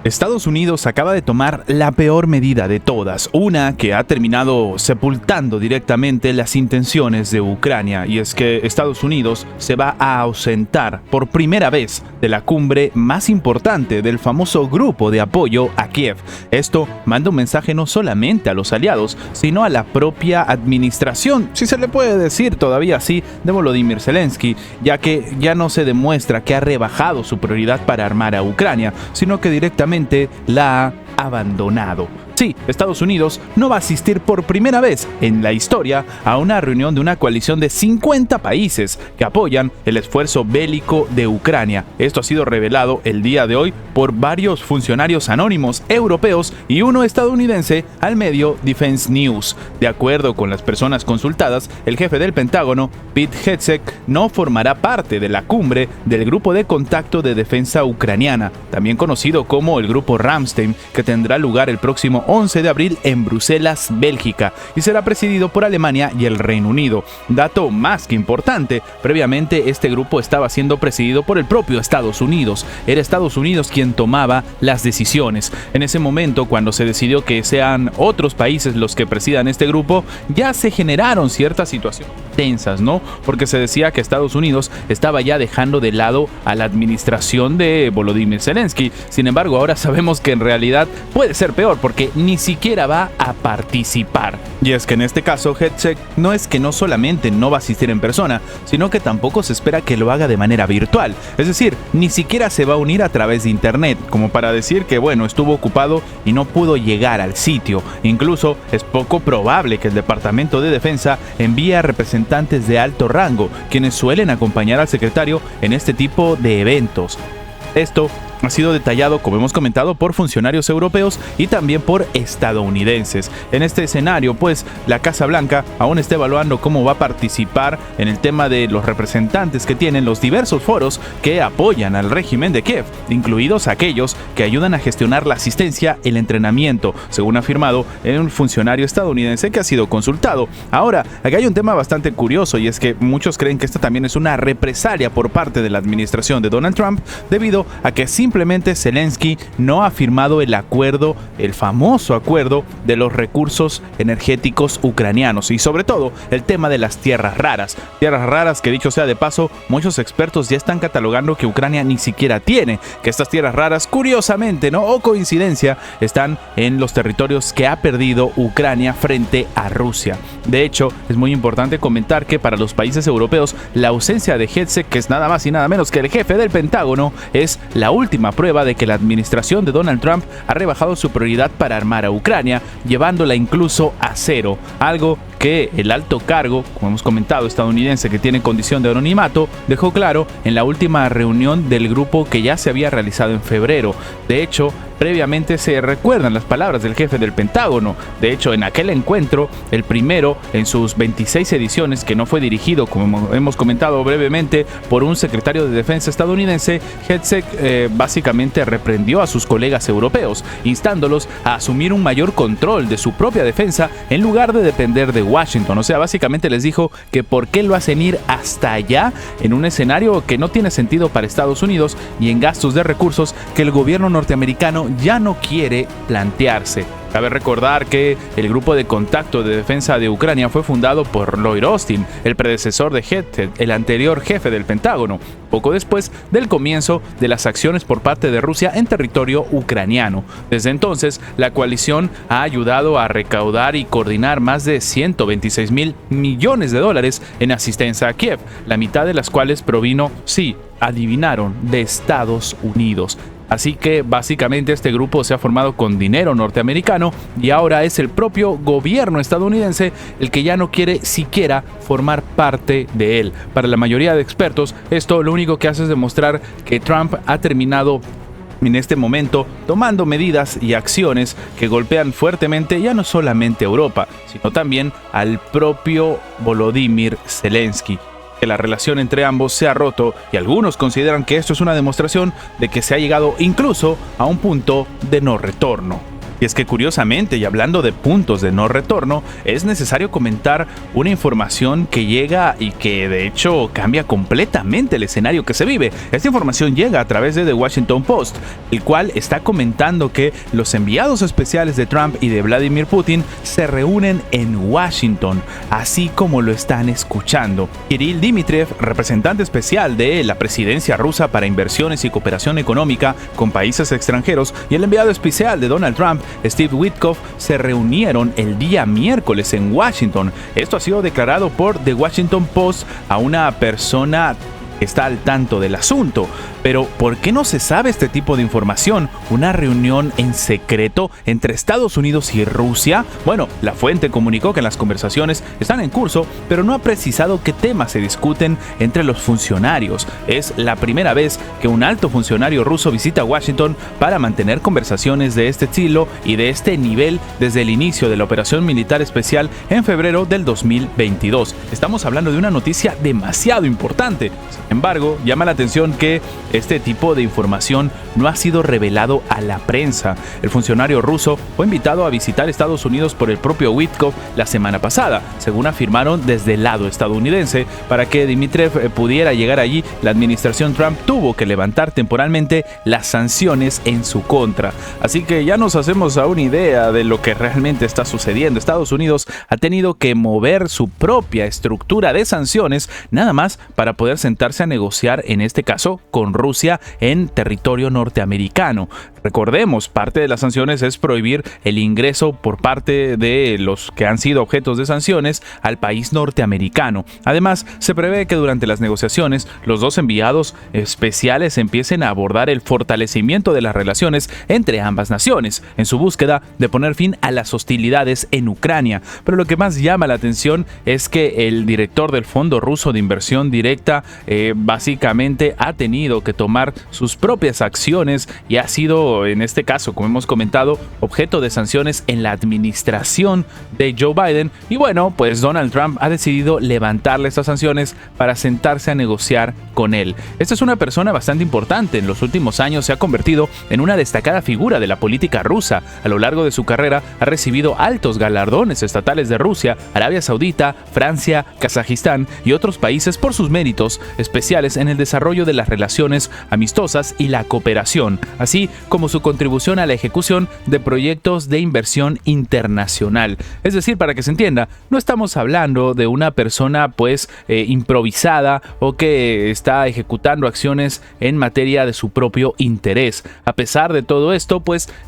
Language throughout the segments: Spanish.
Estados Unidos acaba de tomar la peor medida de todas, una que ha terminado sepultando directamente las intenciones de Ucrania, y es que Estados Unidos se va a ausentar por primera vez de la cumbre más importante del famoso grupo de apoyo a Kiev. Esto manda un mensaje no solamente a los aliados, sino a la propia administración, si se le puede decir todavía así, de Volodymyr Zelensky, ya que ya no se demuestra que ha rebajado su prioridad para armar a Ucrania, sino que directamente la ha abandonado. Sí, Estados Unidos no va a asistir por primera vez en la historia a una reunión de una coalición de 50 países que apoyan el esfuerzo bélico de Ucrania. Esto ha sido revelado el día de hoy por varios funcionarios anónimos europeos y uno estadounidense al medio Defense News. De acuerdo con las personas consultadas, el jefe del Pentágono, Pete Hegseth, no formará parte de la cumbre del Grupo de Contacto de Defensa Ucraniana, también conocido como el Grupo Ramstein, que tendrá lugar el próximo 11 de abril en Bruselas, Bélgica, y será presidido por Alemania y el Reino Unido. Dato más que importante, previamente este grupo estaba siendo presidido por el propio Estados Unidos. Era Estados Unidos quien tomaba las decisiones. En ese momento, cuando se decidió que sean otros países los que presidan este grupo, ya se generaron ciertas situaciones tensas, ¿no? Porque se decía que Estados Unidos estaba ya dejando de lado a la administración de Volodymyr Zelensky. Sin embargo, ahora sabemos que en realidad puede ser peor, porque ni siquiera va a participar. Y es que en este caso, Hegseth no es que no solamente no va a asistir en persona, sino que tampoco se espera que lo haga de manera virtual. Es decir, ni siquiera se va a unir a través de internet, como para decir que bueno, estuvo ocupado y no pudo llegar al sitio. Incluso es poco probable que el Departamento de Defensa envíe a representantes de alto rango, quienes suelen acompañar al secretario en este tipo de eventos. Esto ha sido detallado, como hemos comentado, por funcionarios europeos y también por estadounidenses. En este escenario, pues, la Casa Blanca aún está evaluando cómo va a participar en el tema de los representantes que tienen los diversos foros que apoyan al régimen de Kiev, incluidos aquellos que ayudan a gestionar la asistencia y el entrenamiento, según ha afirmado un funcionario estadounidense que ha sido consultado. Ahora, aquí hay un tema bastante curioso, y es que muchos creen que esta también es una represalia por parte de la administración de Donald Trump, debido a que simplemente Zelensky no ha firmado el acuerdo, el famoso acuerdo de los recursos energéticos ucranianos, y sobre todo el tema de las tierras raras que, dicho sea de paso, muchos expertos ya están catalogando que Ucrania ni siquiera tiene, que estas tierras raras, curiosamente, ¿no? O coincidencia, están en los territorios que ha perdido Ucrania frente a Rusia. De hecho, es muy importante comentar que para los países europeos la ausencia de Hegseth, que es nada más y nada menos que el jefe del Pentágono, es la última prueba de que la administración de Donald Trump ha rebajado su prioridad para armar a Ucrania, llevándola incluso a cero, algo que el alto cargo, como hemos comentado, estadounidense, que tiene condición de anonimato, dejó claro en la última reunión del grupo que ya se había realizado en febrero. De hecho, previamente se recuerdan las palabras del jefe del Pentágono. De hecho, en aquel encuentro, el primero en sus 26 ediciones, que no fue dirigido, como hemos comentado brevemente, por un secretario de defensa estadounidense, Hegseth básicamente reprendió a sus colegas europeos, instándolos a asumir un mayor control de su propia defensa en lugar de depender de Washington. O sea, básicamente les dijo que por qué lo hacen ir hasta allá en un escenario que no tiene sentido para Estados Unidos y en gastos de recursos que el gobierno norteamericano ya no quiere plantearse. Cabe recordar que el Grupo de Contacto de Defensa de Ucrania fue fundado por Lloyd Austin, el predecesor de Hegseth, el anterior jefe del Pentágono, poco después del comienzo de las acciones por parte de Rusia en territorio ucraniano. Desde entonces, la coalición ha ayudado a recaudar y coordinar más de 126,000 millones de dólares en asistencia a Kiev, la mitad de las cuales provino, sí, adivinaron, de Estados Unidos. Así que básicamente este grupo se ha formado con dinero norteamericano y ahora es el propio gobierno estadounidense el que ya no quiere siquiera formar parte de él. Para la mayoría de expertos, esto lo único que hace es demostrar que Trump ha terminado en este momento tomando medidas y acciones que golpean fuertemente ya no solamente a Europa, sino también al propio Volodymyr Zelensky. Que la relación entre ambos se ha roto, y algunos consideran que esto es una demostración de que se ha llegado incluso a un punto de no retorno. Y es que curiosamente, y hablando de puntos de no retorno, es necesario comentar una información que llega y que de hecho cambia completamente el escenario que se vive. Esta información llega a través de The Washington Post, el cual está comentando que los enviados especiales de Trump y de Vladimir Putin se reúnen en Washington, así como lo están escuchando. Kirill Dmitriev, representante especial de la presidencia rusa para inversiones y cooperación económica con países extranjeros, y el enviado especial de Donald Trump, Steve Witkoff, se reunieron el día miércoles en Washington. Esto ha sido declarado por The Washington Post a una persona que está al tanto del asunto. Pero ¿por qué no se sabe este tipo de información? ¿Una reunión en secreto entre Estados Unidos y Rusia? Bueno, la fuente comunicó que las conversaciones están en curso, pero no ha precisado qué temas se discuten entre los funcionarios. Es la primera vez que un alto funcionario ruso visita Washington para mantener conversaciones de este estilo y de este nivel desde el inicio de la operación militar especial en febrero del 2022. Estamos hablando de una noticia demasiado importante. Sin embargo, llama la atención que este tipo de información no ha sido revelado a la prensa. El funcionario ruso fue invitado a visitar Estados Unidos por el propio Witkoff la semana pasada, según afirmaron desde el lado estadounidense. Para que Dmitriev pudiera llegar allí, la administración Trump tuvo que levantar temporalmente las sanciones en su contra. Así que ya nos hacemos a una idea de lo que realmente está sucediendo. Estados Unidos ha tenido que mover su propia estructura de sanciones nada más para poder sentarse a negociar, en este caso con Rusia, en territorio norteamericano. Recordemos, parte de las sanciones es prohibir el ingreso por parte de los que han sido objetos de sanciones al país norteamericano. Además, se prevé que durante las negociaciones los dos enviados especiales empiecen a abordar el fortalecimiento de las relaciones entre ambas naciones, en su búsqueda de poner fin a las hostilidades en Ucrania. Pero lo que más llama la atención es que el director del Fondo Ruso de Inversión Directa básicamente ha tenido que tomar sus propias acciones y ha sido, en este caso, como hemos comentado, objeto de sanciones en la administración de Joe Biden. Y bueno, pues Donald Trump ha decidido levantarle estas sanciones para sentarse a negociar con él. Esta es una persona bastante importante. En los últimos años se ha convertido en una destacada figura de la política rusa. A lo largo de su carrera ha recibido altos galardones estatales de Rusia, Arabia Saudita, Francia, Kazajistán y otros países por sus méritos especiales en el desarrollo de las relaciones amistosas y la cooperación, así como su contribución a la ejecución de proyectos de inversión internacional. Es decir, para que se entienda, no estamos hablando de una persona improvisada o que está ejecutando acciones en materia de su propio interés. A pesar de todo esto,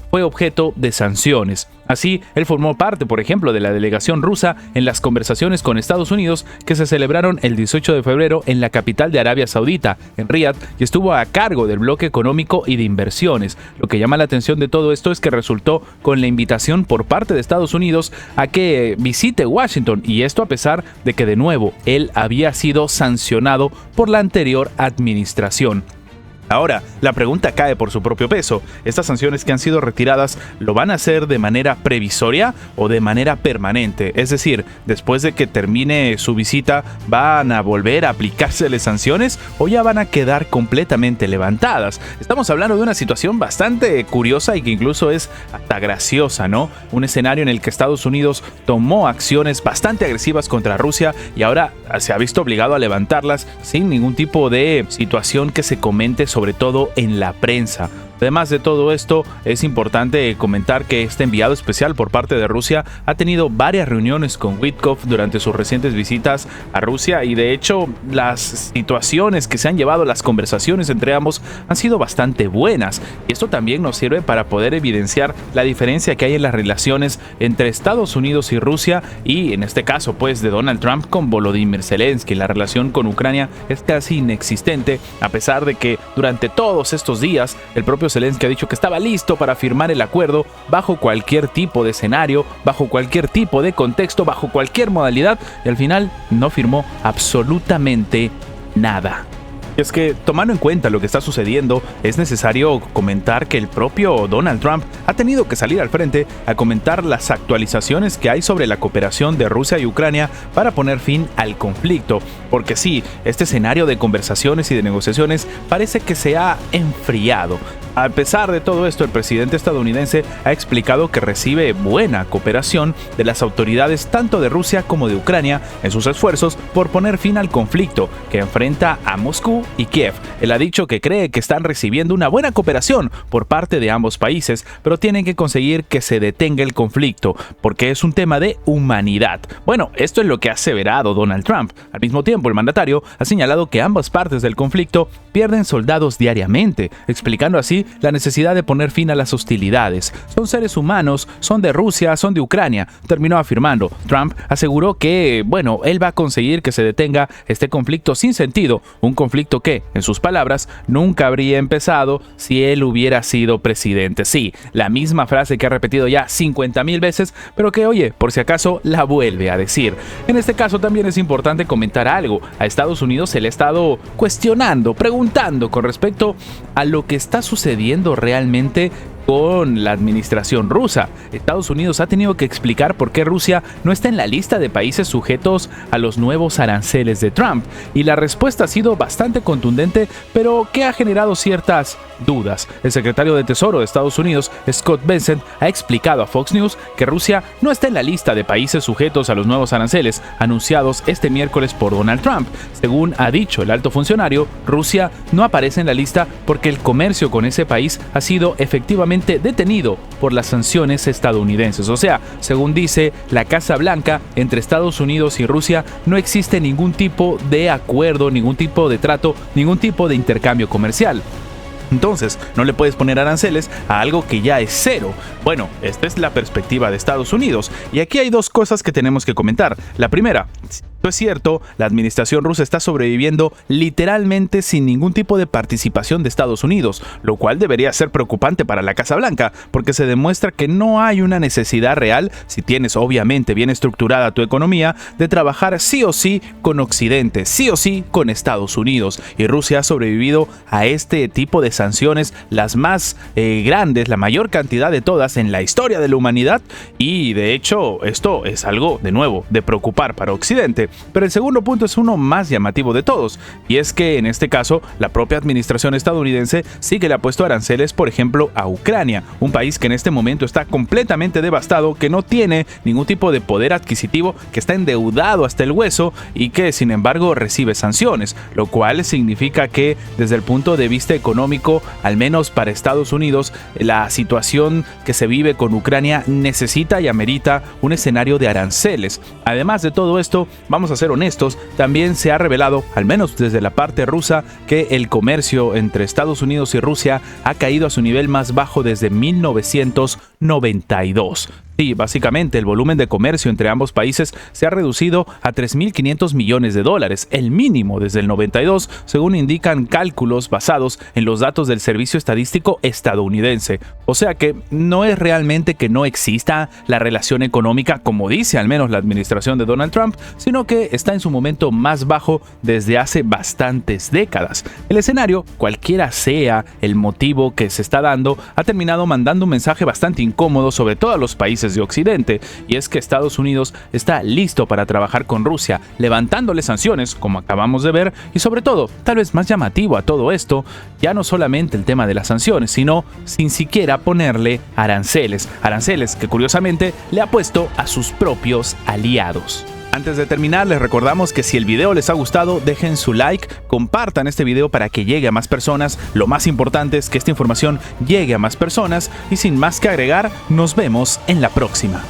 fue objeto de sanciones. Así, él formó parte, por ejemplo, de la delegación rusa en las conversaciones con Estados Unidos que se celebraron el 18 de febrero en la capital de Arabia Saudita, en Riad, y estuvo a cargo del bloque económico y de inversiones. Lo que llama la atención de todo esto es que resultó con la invitación por parte de Estados Unidos a que visite Washington, y esto a pesar de que de nuevo él había sido sancionado por la anterior administración. Ahora, la pregunta cae por su propio peso. ¿Estas sanciones que han sido retiradas lo van a hacer de manera previsoria o de manera permanente? Es decir, después de que termine su visita, ¿van a volver a aplicárseles sanciones o ya van a quedar completamente levantadas? Estamos hablando de una situación bastante curiosa y que incluso es hasta graciosa, ¿no? Un escenario en el que Estados Unidos tomó acciones bastante agresivas contra Rusia y ahora se ha visto obligado a levantarlas sin ningún tipo de situación que se comente, sobre todo en la prensa. Además de todo esto, es importante comentar que este enviado especial por parte de Rusia ha tenido varias reuniones con Witkoff durante sus recientes visitas a Rusia, y de hecho las situaciones que se han llevado, las conversaciones entre ambos han sido bastante buenas, y esto también nos sirve para poder evidenciar la diferencia que hay en las relaciones entre Estados Unidos y Rusia, y en este caso de Donald Trump con Volodymyr Zelensky. La relación con Ucrania es casi inexistente, a pesar de que durante todos estos días el propio Zelensky ha dicho que estaba listo para firmar el acuerdo bajo cualquier tipo de escenario, bajo cualquier tipo de contexto, bajo cualquier modalidad, y al final no firmó absolutamente nada. Y es que, tomando en cuenta lo que está sucediendo, es necesario comentar que el propio Donald Trump ha tenido que salir al frente a comentar las actualizaciones que hay sobre la cooperación de Rusia y Ucrania para poner fin al conflicto. Porque sí, este escenario de conversaciones y de negociaciones parece que se ha enfriado. A pesar de todo esto, el presidente estadounidense ha explicado que recibe buena cooperación de las autoridades tanto de Rusia como de Ucrania en sus esfuerzos por poner fin al conflicto que enfrenta a Moscú y Kiev. Él ha dicho que cree que están recibiendo una buena cooperación por parte de ambos países, pero tienen que conseguir que se detenga el conflicto, porque es un tema de humanidad. Bueno, esto es lo que ha aseverado Donald Trump. Al mismo tiempo, el mandatario ha señalado que ambas partes del conflicto pierden soldados diariamente, explicando así la necesidad de poner fin a las hostilidades. Son seres humanos, son de Rusia, son de Ucrania, terminó afirmando. Trump aseguró que, él va a conseguir que se detenga este conflicto sin sentido, un conflicto que, en sus palabras, nunca habría empezado si él hubiera sido presidente. Sí, la misma frase que ha repetido ya 50,000 veces, pero que, por si acaso, la vuelve a decir. En este caso también es importante comentar algo. A Estados Unidos se le ha estado cuestionando, preguntando con respecto a lo que está sucediendo realmente con la administración rusa. Estados Unidos ha tenido que explicar por qué Rusia no está en la lista de países sujetos a los nuevos aranceles de Trump, y la respuesta ha sido bastante contundente, pero que ha generado ciertas dudas. El secretario de Tesoro de Estados Unidos, Scott Bessent, ha explicado a Fox News que Rusia no está en la lista de países sujetos a los nuevos aranceles anunciados este miércoles por Donald Trump. Según ha dicho el alto funcionario, Rusia no aparece en la lista porque el comercio con ese país ha sido efectivamente detenido por las sanciones estadounidenses. O sea, según dice la Casa Blanca, entre Estados Unidos y Rusia no existe ningún tipo de acuerdo, ningún tipo de trato, ningún tipo de intercambio comercial. Entonces, no le puedes poner aranceles a algo que ya es cero. Bueno, esta es la perspectiva de Estados Unidos. Y aquí hay dos cosas que tenemos que comentar. La primera, es cierto, la administración rusa está sobreviviendo literalmente sin ningún tipo de participación de Estados Unidos, lo cual debería ser preocupante para la Casa Blanca, porque se demuestra que no hay una necesidad real, si tienes obviamente bien estructurada tu economía, de trabajar sí o sí con Occidente, sí o sí con Estados Unidos. Y Rusia ha sobrevivido a este tipo de sanciones, las más grandes, la mayor cantidad de todas en la historia de la humanidad, y de hecho esto es algo, de nuevo, de preocupar para Occidente. Pero el segundo punto es uno más llamativo de todos, y es que en este caso la propia administración estadounidense sí que le ha puesto aranceles, por ejemplo, a Ucrania, un país que en este momento está completamente devastado, que no tiene ningún tipo de poder adquisitivo, que está endeudado hasta el hueso y que sin embargo recibe sanciones, lo cual significa que desde el punto de vista económico, al menos para Estados Unidos, la situación que se vive con Ucrania necesita y amerita un escenario de aranceles. Además de todo esto, vamos a ser honestos, también se ha revelado, al menos desde la parte rusa, que el comercio entre Estados Unidos y Rusia ha caído a su nivel más bajo desde 1992. Sí, básicamente el volumen de comercio entre ambos países se ha reducido a $3.500 millones, el mínimo desde el 92, según indican cálculos basados en los datos del Servicio Estadístico estadounidense. O sea que no es realmente que no exista la relación económica, como dice al menos la administración de Donald Trump, sino que está en su momento más bajo desde hace bastantes décadas. El escenario, cualquiera sea el motivo que se está dando, ha terminado mandando un mensaje bastante incómodo sobre todos los países de Occidente, y es que Estados Unidos está listo para trabajar con Rusia, levantándole sanciones, como acabamos de ver, y sobre todo, tal vez más llamativo a todo esto, ya no solamente el tema de las sanciones, sino sin siquiera ponerle aranceles que curiosamente le ha puesto a sus propios aliados. Antes de terminar, les recordamos que si el video les ha gustado, dejen su like, compartan este video para que llegue a más personas. Lo más importante es que esta información llegue a más personas, y sin más que agregar, nos vemos en la próxima.